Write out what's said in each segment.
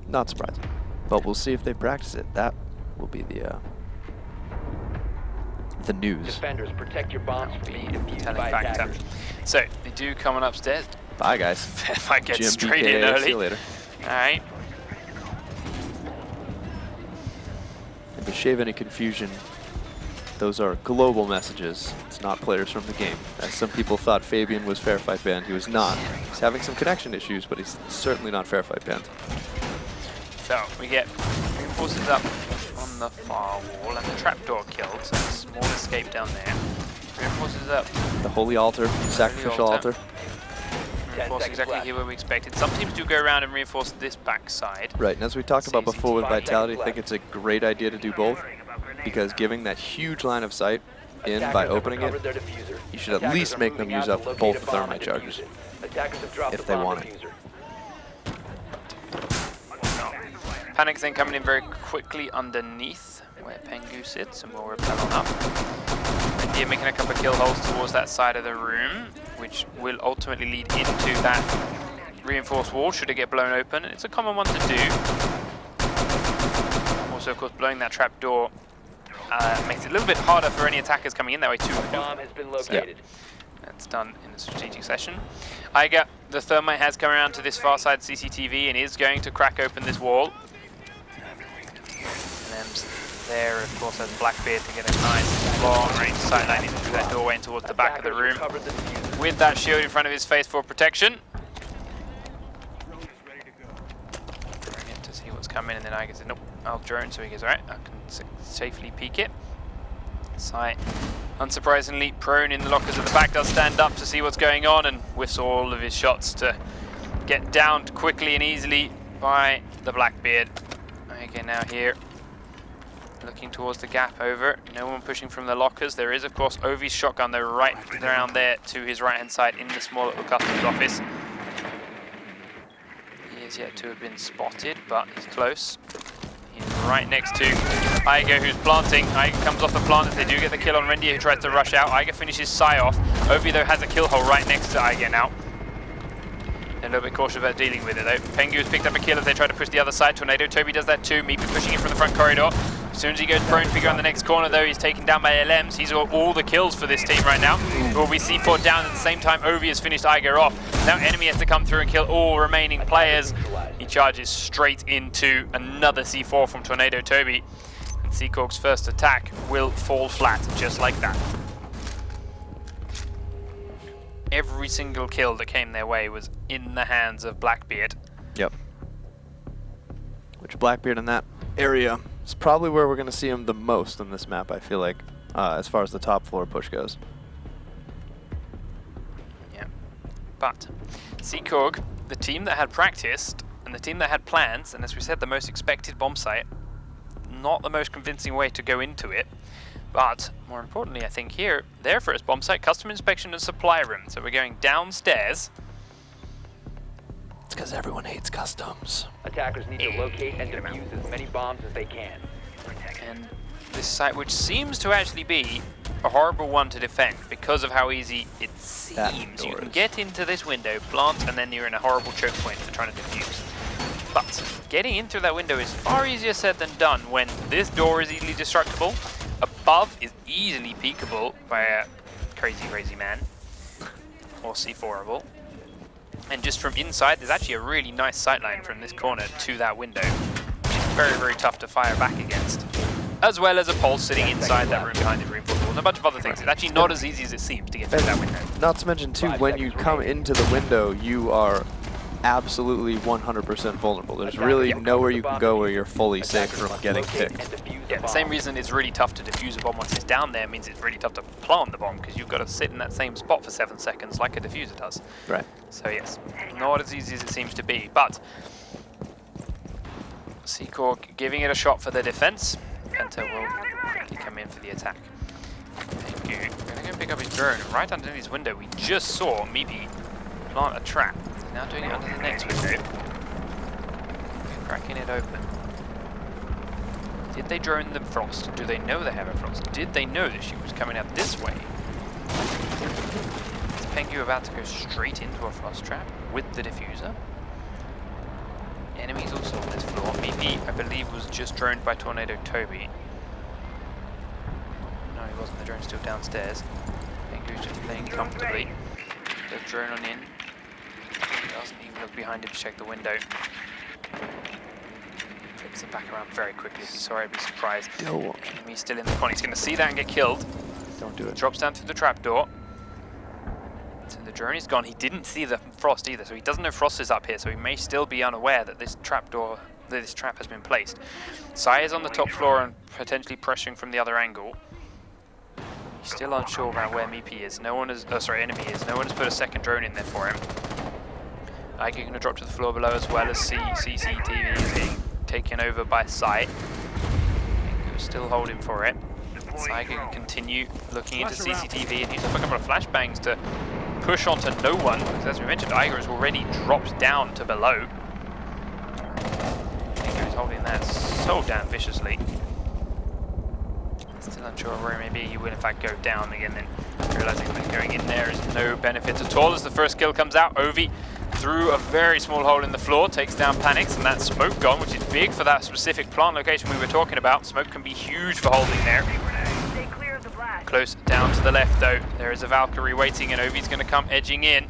Not surprising. But we'll see if they practice it. That will be the news. Defenders, protect your bombs from being defused Telling by factor. attackers. So they do coming upstairs. Bye, guys. If I get Jim, straight BKA, in early. See you later. All right. And to shave any confusion, those are global messages. It's not players from the game. As some people thought Fabian was fair fight banned, he was not. He's having some connection issues, but he's certainly not fair fight banned. So we get reinforcements up on the far wall and the trapdoor killed, so a small escape down there. Reinforcements up. The holy altar, sacrificial altar. Reinforce exactly here where we expected. Some teams do go around and reinforce this back side. Right, and as we talked about before with 5 Vitality, I seconds think it's a great idea to do both, because giving that huge line of sight in by opening it, you should at least make them use up both the thermite charges if they want it. Panic's then coming in very quickly underneath where Pengu sits, and we'll repel on up. And here making a couple of kill holes towards that side of the room, which will ultimately lead into that reinforced wall should it get blown open. It's a common one to do. Also, of course, blowing that trap door makes it a little bit harder for any attackers coming in that way too. Bomb has been located. That's done in a strategic session. Orga, the thermite has come around to this far side CCTV and is going to crack open this wall. And then there, of course, has Blackbeard to get a nice long range sightline in through that doorway and towards the back of the room. With that shield in front of his face for protection. Bring it to see what's coming, and then Orga says, nope, I'll drone, so he goes, alright, I can safely peek it. Sight, unsurprisingly, prone in the lockers at the back, does stand up to see what's going on and whiffs all of his shots to get downed quickly and easily by the Blackbeard. Okay, now here, looking towards the gap over, no one pushing from the lockers. There is, of course, Ovi's shotgun, though, right around there to his right-hand side in the small little customs office. He is yet to have been spotted, but he's close. He's right next to Orga, who's planting. Orga comes off the plant as they do get the kill on Rendia, who tries to rush out. Orga finishes Psy off. Ovi, though, has a kill hole right next to Orga now. They're a little bit cautious about dealing with it, though. Pengu has picked up a kill as they try to push the other side. Tornado Toby does that too. Meepy pushing in from the front corridor. As soon as he goes prone figure on the next corner, though, he's taken down by LMs. He's got all the kills for this team right now. Will we C4 down at the same time? Ovi has finished Orga off. Now enemy has to come through and kill all remaining players. He charges straight into another C4 from Tornado Toby. And Seacork's first attack will fall flat, just like that. Every single kill that came their way was in the hands of Blackbeard. Yep. Which Blackbeard in that area is probably where we're going to see him the most on this map, I feel like, as far as the top floor push goes. Yeah. But Seacork, the team that had practiced and the team that had plans, and as we said, the most expected bomb site, not the most convincing way to go into it. But more importantly, I think here, their first bomb site, custom inspection and supply room. So we're going downstairs. It's because everyone hates customs. Attackers need to locate and defuse as many bombs as they can. And this site, which seems to actually be a horrible one to defend because of how easy it seems. You can get into this window, plant, and then you're in a horrible choke point for trying to defuse. But getting into that window is far easier said than done when this door is easily destructible. Above is easily peekable by a crazy man, or C4able. And just from inside, there's actually a really nice sightline from this corner to that window, which is very tough to fire back against. As well as a pulse sitting inside that room behind the reinforced wall, and a bunch of other things. It's actually not as easy as it seems to get through that window. Not to mention, too, when you come into the window, you are absolutely 100% vulnerable. There's really nowhere you can go where you're fully safe from getting picked. Yeah, the same reason it's really tough to defuse a bomb once it's down there means it's really tough to plant the bomb, because you've got to sit in that same spot for 7 seconds like a diffuser does. Right. So yes, not as easy as it seems to be, but Seacork giving it a shot for the defense. Penta will quickly come in for the attack. Thank you. We're going to go pick up his drone. Right underneath his window, we just saw Meepy plant a trap. He's now doing it under the next window. Cracking it open. Did they drone the frost? Do they know they have a frost? Did they know that she was coming out this way? Is Pengu about to go straight into a frost trap with the diffuser? Enemies also on this floor. enemy, I believe, was just droned by Tornado Toby. No, he wasn't. The drone's still downstairs. Pengu's just playing comfortably. Does drone on in. Doesn't even look behind him to check the window. Flips it back around very quickly. If he saw it, I'd be surprised. Enemy's still in the corner. He's going to see that and get killed. Don't do it. Drops down through the trapdoor. So the drone is gone. He didn't see the Frost either, so he doesn't know Frost is up here, so he may still be unaware that this trap has been placed. Sai is on the top floor and potentially pressuring from the other angle. He's still unsure about where Meepy is. No one is, enemy is. No one has put a second drone in there for him. Iger going to drop to the floor below as well as CCTV is being taken over by Sai. Pengu is still holding for it. Sai can continue looking into CCTV, and he's up a couple of flashbangs to push onto no one, because as we mentioned, Iger has already dropped down to below. Pengu is holding that so damn viciously. Still unsure of where he may be. He will in fact go down again, then realizing that going in there is no benefit at all. As the first kill comes out, Ovi through a very small hole in the floor takes down Panics, and that smoke gone, which is big for that specific plant location we were talking about. Smoke can be huge for holding there. Close down to the left though, there is a Valkyrie waiting, and Ovi's going to come edging in.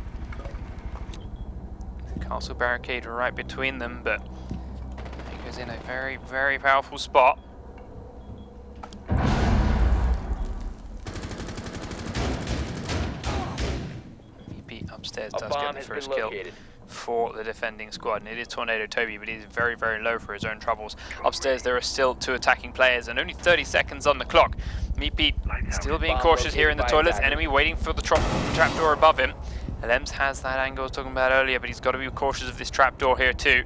Castle barricade right between them, but he goes in a very, very powerful spot. VP upstairs does get the first kill for the defending squad, and it is Tornado Toby, but he is very, very low for his own troubles. Upstairs there are still 2 attacking players and only 30 seconds on the clock. Meepy still being cautious here in the toilets. Enemy waiting for the trapdoor above him. Lems has that angle I was talking about earlier, but he's got to be cautious of this trapdoor here too.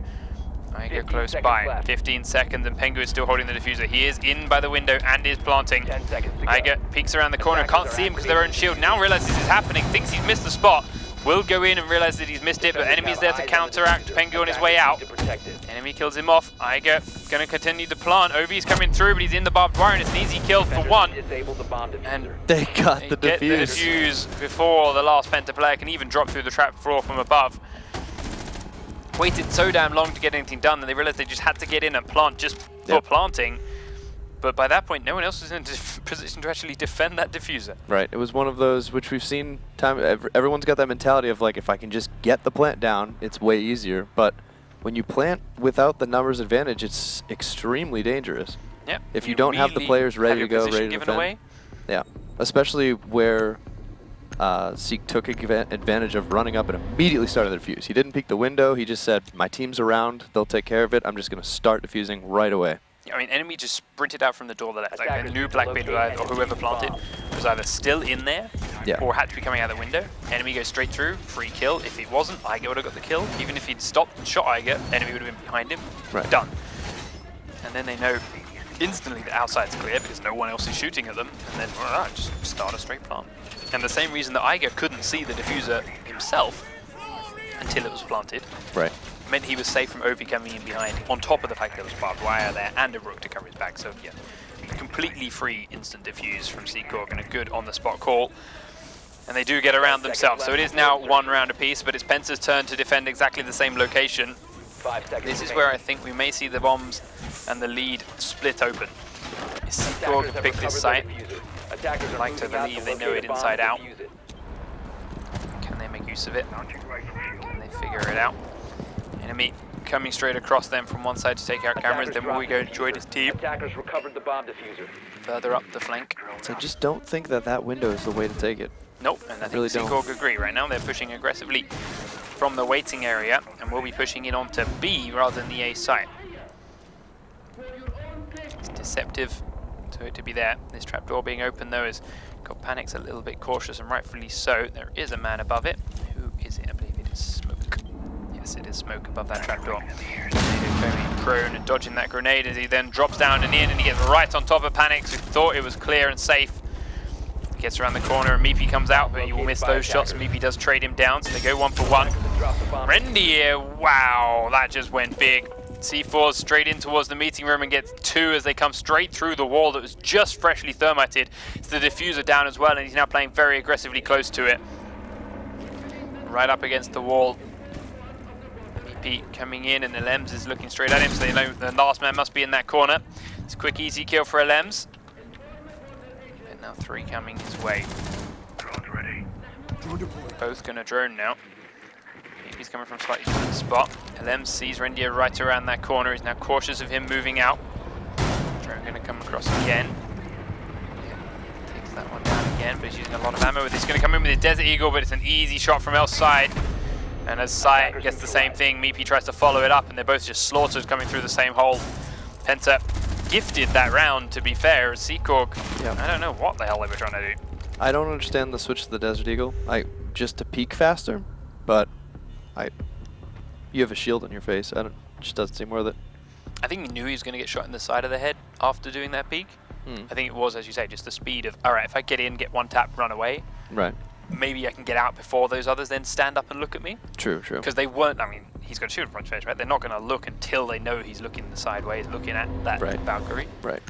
I get close by. Left. 15 seconds, and Pengu is still holding the diffuser. He is in by the window and is planting. 10 seconds to go. Iger peeks around the corner, can't see him because of their own shield. Now realizes this is happening, thinks he's missed the spot. Will go in and realize that he's missed it, but enemy's there to counteract Pengu on his way out. Enemy kills him off. Iger going to continue to plant. Ovi's coming through, but he's in the barbed wire, and it's an easy kill for one. And They got the get the defuse. defuse before the last Penta player can even drop through the trap floor from above. Waited so damn long to get anything done that they realized they just had to get in and plant just for planting. But by that point, no one else was in a position to actually defend that diffuser. Right. It was one of those which we've seen everyone's got that mentality of like, if I can just get the plant down, it's way easier. But when you plant without the numbers advantage, it's extremely dangerous. Yeah. If you don't have the players ready to go, ready to defend. Away. Yeah. Especially where Seek took advantage of running up and immediately started the defuse. He didn't peek the window. He just said, my team's around. They'll take care of it. I'm just going to start defusing right away. I mean, enemy just sprinted out from the door to the left. Like, the new Blackbeard or whoever planted was either still in there or had to be coming out the window. Enemy goes straight through, free kill. If it wasn't, Iger would have got the kill. Even if he'd stopped and shot Iger, enemy would have been behind him. Right. Done. And then they know instantly the outside's clear because no one else is shooting at them. And then just start a straight plant. And the same reason that Iger couldn't see the diffuser himself until it was planted. Right. Meant he was safe from Ovi coming in behind, on top of the fact there was barbed wire there and a rook to cover his back. So yeah, completely free instant diffuse from Seacork and a good on-the-spot call. And they do get around themselves. So it is now 1 round apiece, but it's Penta's turn to defend exactly the same location. 5 seconds. This is where I think we may see the bombs and the lead split open. Seacork have picked this site. I'd like to believe they know it inside out. Can they make use of it? Can they figure it out? Enemy coming straight across them from one side to take out cameras, then will we go join his team? Attackers recovered the bomb diffuser. Further up the flank. So just don't think that that window is the way to take it. Nope, and I think Seacork agree. Right now they're pushing aggressively from the waiting area, and we'll be pushing it onto B rather than the A site. It's deceptive to it to be there. This trapdoor being open though has got Panics a little bit cautious, and rightfully so. There is a man above it. Who is it? I believe it is Smoke. Yes, it is Smoke above that trapdoor. Very prone and dodging that grenade as he then drops down and in, and he gets right on top of Panics, who thought it was clear and safe. He gets around the corner and Meepy comes out, but he will miss those shots. Meepy does trade him down, so they go 1 for 1. Rendier, wow, that just went big. C4 straight in towards the meeting room and gets 2 as they come straight through the wall that was just freshly thermited. It's the diffuser down as well, and he's now playing very aggressively close to it. Right up against the wall. Meepy coming in, and Elems is looking straight at him, so they know the last man must be in that corner. It's a quick, easy kill for Elems. And now 3 coming his way. Both gonna drone now. Meepy's coming from a slightly different spot. Elems sees Rendia right around that corner. He's now cautious of him moving out. Drone gonna come across again. Yeah, takes that one down again, but he's using a lot of ammo. He's gonna come in with his Desert Eagle, but it's an easy shot from outside. And as Sai gets the same thing, Meepy tries to follow it up, and they're both just slaughtered coming through the same hole. Penta gifted that round, to be fair. Seacork, I don't know what the hell they were trying to do. I don't understand the switch to the Desert Eagle. Just to peek faster, but you have a shield on your face. It just doesn't seem worth it. I think he knew he was going to get shot in the side of the head after doing that peek. I think it was, as you say, just the speed of, all right, if I get in, get one tap, run away. Right. Maybe I can get out before those others then stand up and look at me. True, true. Because they weren't, I mean, he's got a shield in front of his face, right? They're not going to look until they know he's looking the sideways, looking at that Valkyrie. Right.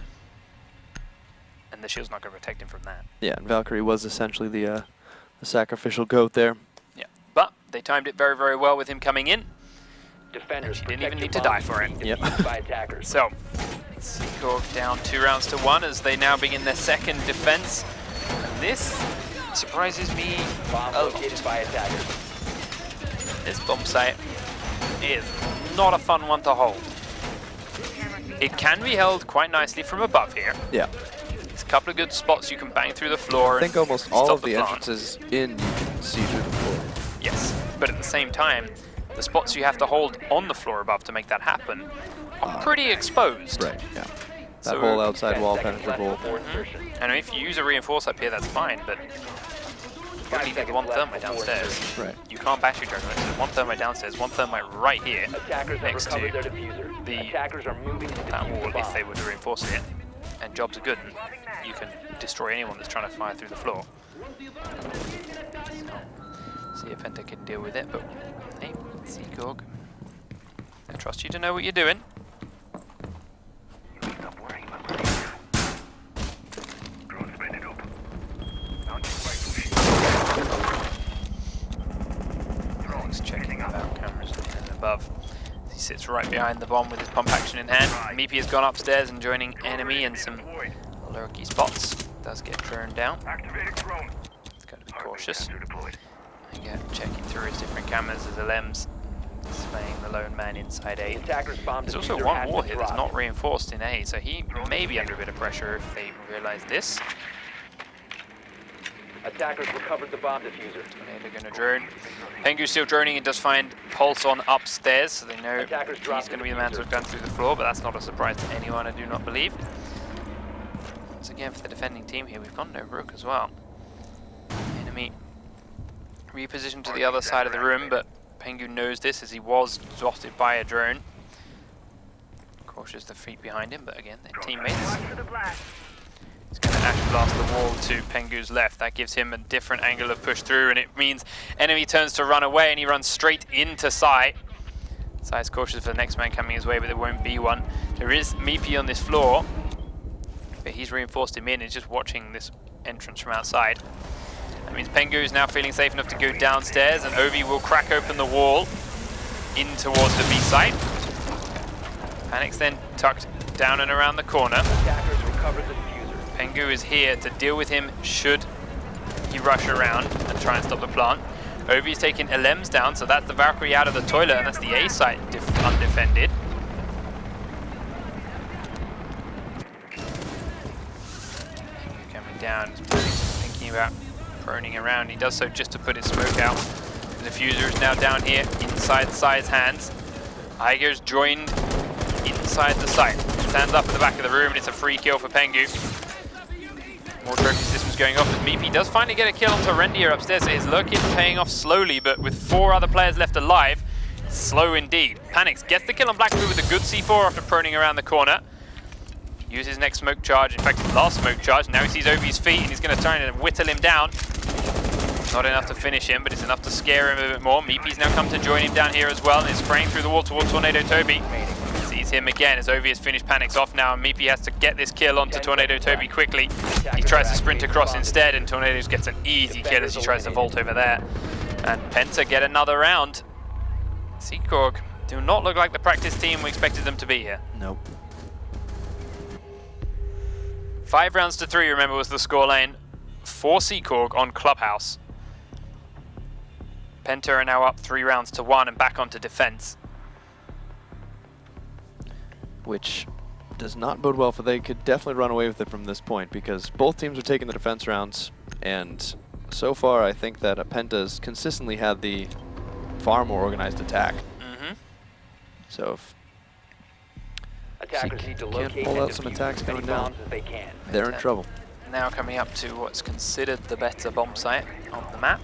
And the shield's not going to protect him from that. Yeah, and Valkyrie was essentially the sacrificial goat there. Yeah, but they timed it very, very well with him coming in. Defenders He didn't even need to die for it. Yep. by attackers. So, Seacork down 2 rounds to 1 as they now begin their second defense. And this surprises me Bomb a lot. located by attackers. This bomb site is not a fun one to hold. It can be held quite nicely from above here. Yeah. There's a couple of good spots you can bang through the floor. I think and almost all stop of the plant. entrances in you can see through the floor. Yes, but at the same time, the spots you have to hold on the floor above to make that happen are pretty exposed. Right, yeah. That So- whole outside 10 wall seconds left penetrable. before insertion. And if you use a reinforce up here, that's fine, but you only need the one thermite downstairs. Right. You can't battery charge it. There's one thermite downstairs, one thermite right here. Attackers have Next recovered to their diffuser. the Attackers are moving to that defuse wall the if bomb. they were to reinforce it. And jobs are good, and you can destroy anyone that's trying to fire through the floor. So, see if Penta can deal with it, but hey, Seacork, I trust you to know what you're doing. Alex checking the back cameras and above. He sits right behind the bomb with his pump action in hand. Meepy has gone upstairs and joining enemy in some lurky spots. Does get turned down. He's got to be cautious. Again, checking through his different cameras as Elems slaying the lone man inside A. Attackers bomb There's also diffuser one has wall been here that's dropped. not reinforced in A, so he may be under a bit of pressure if they realise this. Attackers recovered the bomb diffuser. They're going to drone. Pengu's still droning and does find Pulse on upstairs, so they know Attackers he's dropped going to the be the man to diffuser. look down through the floor, but that's not a surprise to anyone, I do not believe. Once again, for the defending team here, we've got no Rook as well. Enemy repositioned to the other side of the room, but Pengu knows this as he was spotted by a drone. Cautious the feet behind him, but again, they're teammates. He's going to Ash Blast the wall to Pengu's left. That gives him a different angle of push through, and it means enemy turns to run away, and he runs straight into Sai. Sai's cautious for the next man coming his way, but there won't be one. There is Meepy on this floor, but he's reinforced him in. He's just watching this entrance from outside. That means Pengu is now feeling safe enough to go downstairs, and Ovi will crack open the wall in towards the B site. Panic's then tucked down and around the corner. Attackers recovered the diffuser. Pengu is here to deal with him should he rush around and try and stop the plant. Ovi's taking Elems down, so that's the Valkyrie out of the toilet, and that's the A site undefended. Pengu coming down, thinking about proning around. He does so just to put his smoke out. The diffuser is now down here inside Sai's hands. Iger's joined inside the site. Stands up at the back of the room, and it's a free kill for Pengu. More trophy systems going off as Meepy does finally get a kill onto Rendia upstairs, so his lurk is paying off slowly, but with 4 other players left alive, slow indeed. Panics, gets the kill on Blackblue with a good C4 after proning around the corner. Uses next smoke charge, in fact his last smoke charge. Now he sees Ovi's feet and he's going to try and whittle him down. Not enough to finish him, but it's enough to scare him a bit more. Meepy's now come to join him down here as well and is spraying through the wall towards Tornado Toby. Sees him again as Ovi has finished Panic's off now, and Meepy has to get this kill onto Tornado Toby quickly. He tries to sprint across instead, and Tornado gets an easy kill as he tries to vault over there. And Penta get another round. Seacork do not look like the practice team we expected them to be here. Nope. 5 rounds to 3, remember, was the scoreline for Seacorg on Clubhouse. Penta are now up 3 rounds to 1 and back onto defense. Which does not bode well for they could definitely run away with it from this point because both teams are taking the defense rounds, and so far I think that Penta's consistently had the far more organized attack. So if Attackers need to can't locate pull and out some defuse attacks as many going down, bombs as they can. they're in trouble. Now coming up to what's considered the better bomb site on the map.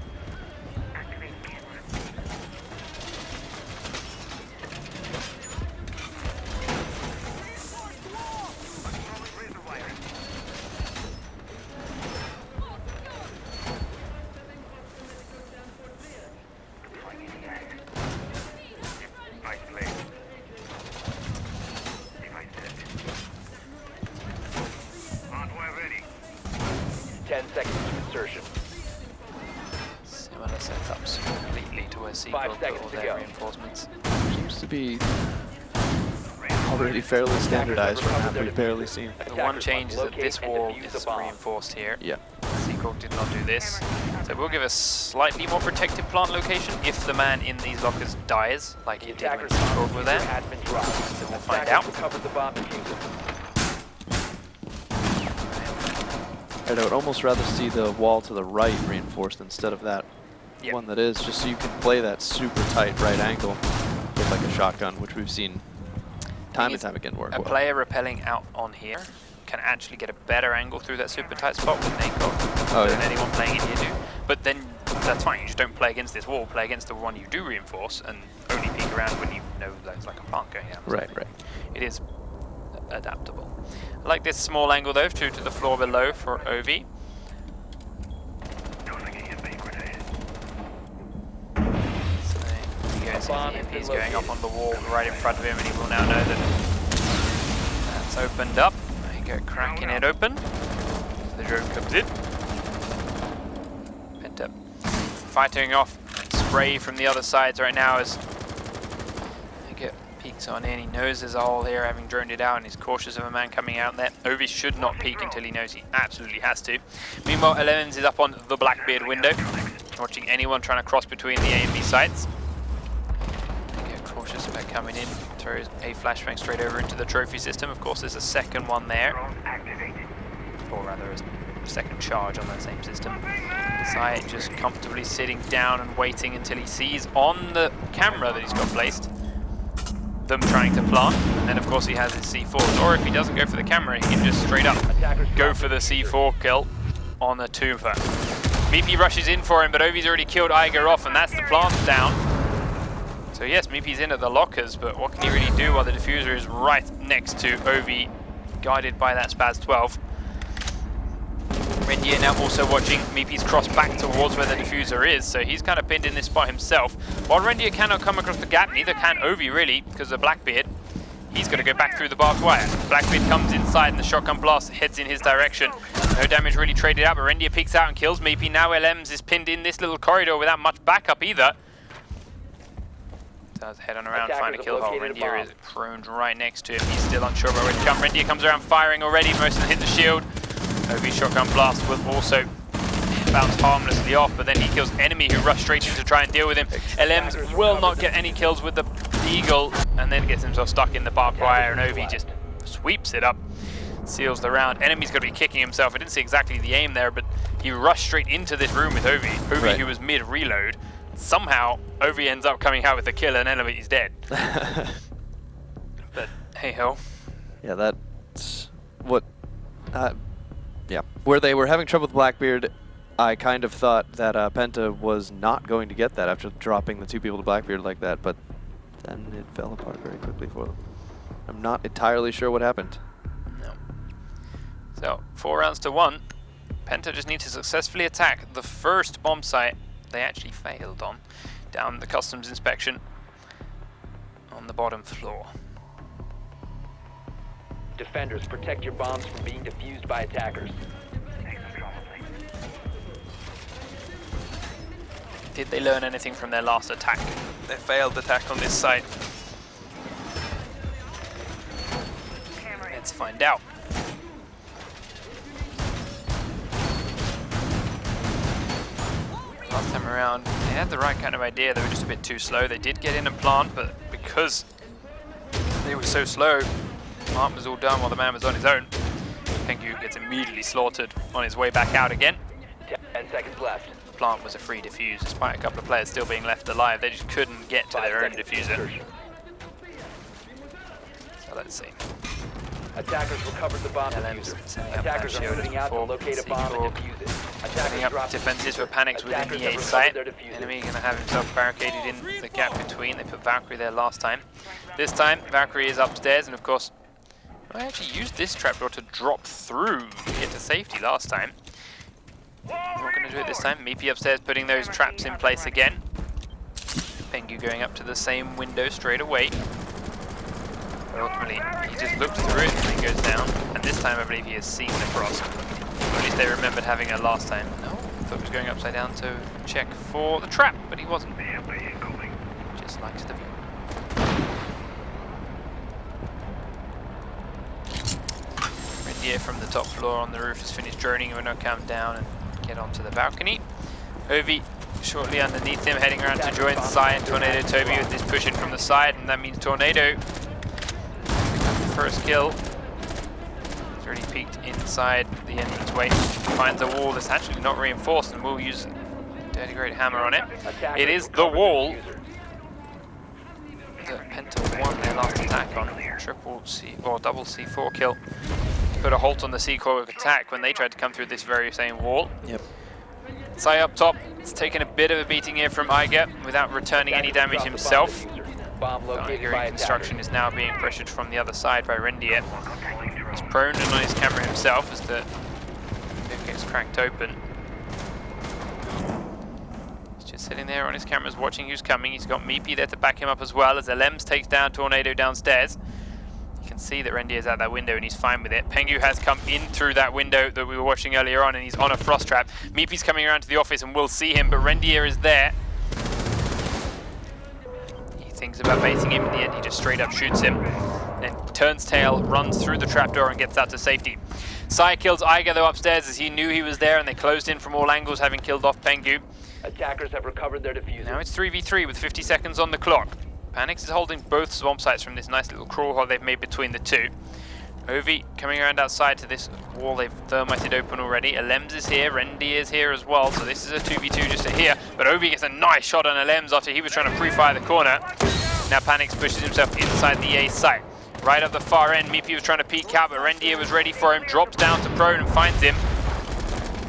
Similar setups completely to where Seacorg put all their reinforcements. Seems to be already fairly standardized from what we've barely seen. The one change is that this wall is reinforced here. Yeah. Seacorg did not do this. So we'll give a slightly more protected plant location if the man in these lockers dies, like he did when Seacorg were there. So we'll find out. I would almost rather see the wall to the right reinforced instead of that one that is, just so you can play that super tight right angle with like a shotgun, which we've seen time and time again work well. A player rappelling out on here can actually get a better angle through that super tight spot with NACOG than anyone playing in here do. But then that's fine, you just don't play against this wall, play against the one you do reinforce and only peek around when you know there's like a plant going down. Right. It is adaptable. I like this small angle though, to the floor below for Ovi. So he's going up on the wall right in front of him, and he will now know that that's opened up. There you go, cracking it open. The drone comes in. Penta fighting off spray from the other sides right now as they get peeks on in. He knows there's a hole here, having droned it out, and he's cautious of a man coming out there. Ovi should not peek until he knows he absolutely has to. Meanwhile, Elevens is up on the Blackbeard window, watching anyone trying to cross between the A and B sites. Cautious about coming in, throws a flashbang straight over into the trophy system. Of course, there's a second one there, or rather a second charge on that same system. Sai just comfortably sitting down and waiting until he sees on the camera that he's got placed them trying to plant, and then of course he has his C4s, or if he doesn't go for the camera, he can just straight up go for the C4 kill on the Tuva. Meepy rushes in for him, but Ovi's already killed Iger off, and that's the plant down. So yes, Meepy's in at the lockers, but what can he really do while the diffuser is right next to Ovi, guided by that Spaz 12? Rendier now also watching Meepy's cross back towards where the diffuser is, so he's kind of pinned in this spot himself. While Rendier cannot come across the gap, neither can Ovi really, because of Blackbeard. He's got to go back through the barbed wire. Blackbeard comes inside and the shotgun blast heads in his direction. No damage really traded out, but Rendier peeks out and kills Meepy. Now LMs is pinned in this little corridor without much backup either. Does head on around, find a kill hole. Rendier is prone right next to him. He's still unsure about where to come. Rendier comes around firing already. Most of them hit the shield. Ovi's shotgun blast will also bounce harmlessly off, but then he kills enemy who rush straight in to try and deal with him. LMs will not get any kills with the Eagle, and then gets himself stuck in the barbed wire, and Ovi just sweeps it up, seals the round. Enemy's got to be kicking himself. I didn't see exactly the aim there, but he rushed straight into this room with Ovi. Ovi, who was mid-reload. Somehow, Ovi ends up coming out with a kill and Enemy's dead. But hey-ho. Yeah, that's what... yeah, where they were having trouble with Blackbeard, I kind of thought that Penta was not going to get that after dropping the 2 people to Blackbeard like that, but then it fell apart very quickly for them. I'm not entirely sure what happened. No. So, 4 rounds to 1. Penta just need to successfully attack the first bomb site they actually failed on, down the customs inspection on the bottom floor. Defenders, protect your bombs from being defused by attackers. Did they learn anything from their last attack? Their failed attack on this site. Let's find out. Last time around, they had the right kind of idea. They were just a bit too slow. They did get in and plant, but because they were so slow, plant was all done while the man was on his own. Pengu gets immediately slaughtered on his way back out again. 10 seconds left. Plant was a free defuse, despite a couple of players still being left alive. They just couldn't get to their own diffuser. So let's see. Attackers recovered the bomb diffuser. Attackers are moving out to locate a bomb and defuse it. Setting up defenses for panics within the A site. Enemy going to have himself barricaded in the gap between. They put Valkyrie there last time. This time, Valkyrie is upstairs, and of course, I actually used this trapdoor to drop through to get to safety last time. I'm not going to do it this time. Meepy upstairs putting those traps in place again. Pengu going up to the same window straight away. But ultimately, he just looks through it and then goes down. And this time I believe he has seen the frost. Or at least they remembered having it last time. No, I thought he was going upside down to check for the trap, but he wasn't. Just likes the view. Rendier from the top floor on the roof has finished droning. We're going to come down and get onto the balcony. Ovi shortly underneath him, heading around to join Sai and Tornado Toby with this push in from the side, and that means Tornado first kill. He's already peeked inside the entranceway. Finds a wall that's actually not reinforced, and will use Dirty Great Hammer on it. It is the wall that Penta won their last attack on. Triple C or double C4 kill. Put a halt on the C-core attack when they tried to come through this very same wall. Yep. Sai up top, it's taken a bit of a beating here from Eiger without returning any damage himself. Eiger in construction is now being pressured from the other side by Rendier. He's prone and on his camera himself as the bit gets cracked open. He's just sitting there on his cameras watching who's coming. He's got Meepy there to back him up as well as Alems takes down Tornado downstairs. You can see that Rendier is out that window and he's fine with it. Pengu has come in through that window that we were watching earlier on and he's on a frost trap. Meepy's coming around to the office and we'll see him, but Rendier is there. He thinks about baiting him, in the end he just straight up shoots him. Then turns tail, runs through the trapdoor and gets out to safety. Sai kills Eiger though upstairs as he knew he was there and they closed in from all angles, having killed off Pengu. Attackers have recovered their diffuser. Now it's 3v3 with 50 seconds on the clock. Panix is holding both swamp sites from this nice little crawl hole they've made between the two. Ovi coming around outside to this wall they've thermited open already. Alems is here, Rendier is here as well, so this is a 2v2 just here. But Ovi gets a nice shot on Alems after he was trying to pre-fire the corner. Now Panix pushes himself inside the A site. Right up the far end, Meepy was trying to peek out, but Rendier was ready for him, drops down to prone and finds him.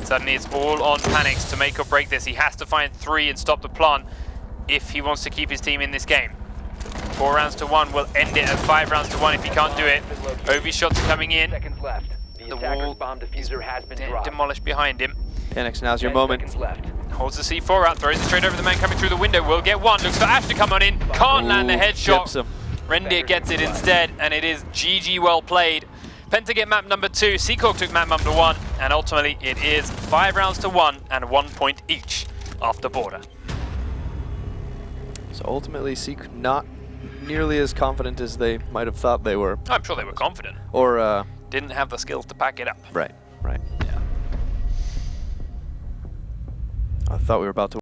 Suddenly it's all on Panix to make or break this. He has to find 3 and stop the plant if he wants to keep his team in this game. 4 rounds to 1 will end it at 5 rounds to 1 if he can't do it. Ovi's shots are coming in. Seconds left. The wall bomb diffuser has been dropped. demolished behind him. Panics, now's your 10 moment. seconds left. Holds the C4 out, throws it straight over the man coming through the window. Will get one, looks for Ash to come on in. Can't land the headshot. Chips him. Rendier gets it instead, and it is GG well played. Penta get map number 2, Seacork took map number 1, and ultimately it is 5 rounds to 1 and 1 point each after border. So ultimately, Seek not nearly as confident as they might have thought they were. I'm sure they were confident. Or, Didn't have the skills to back it up. right. Yeah. I thought we were about to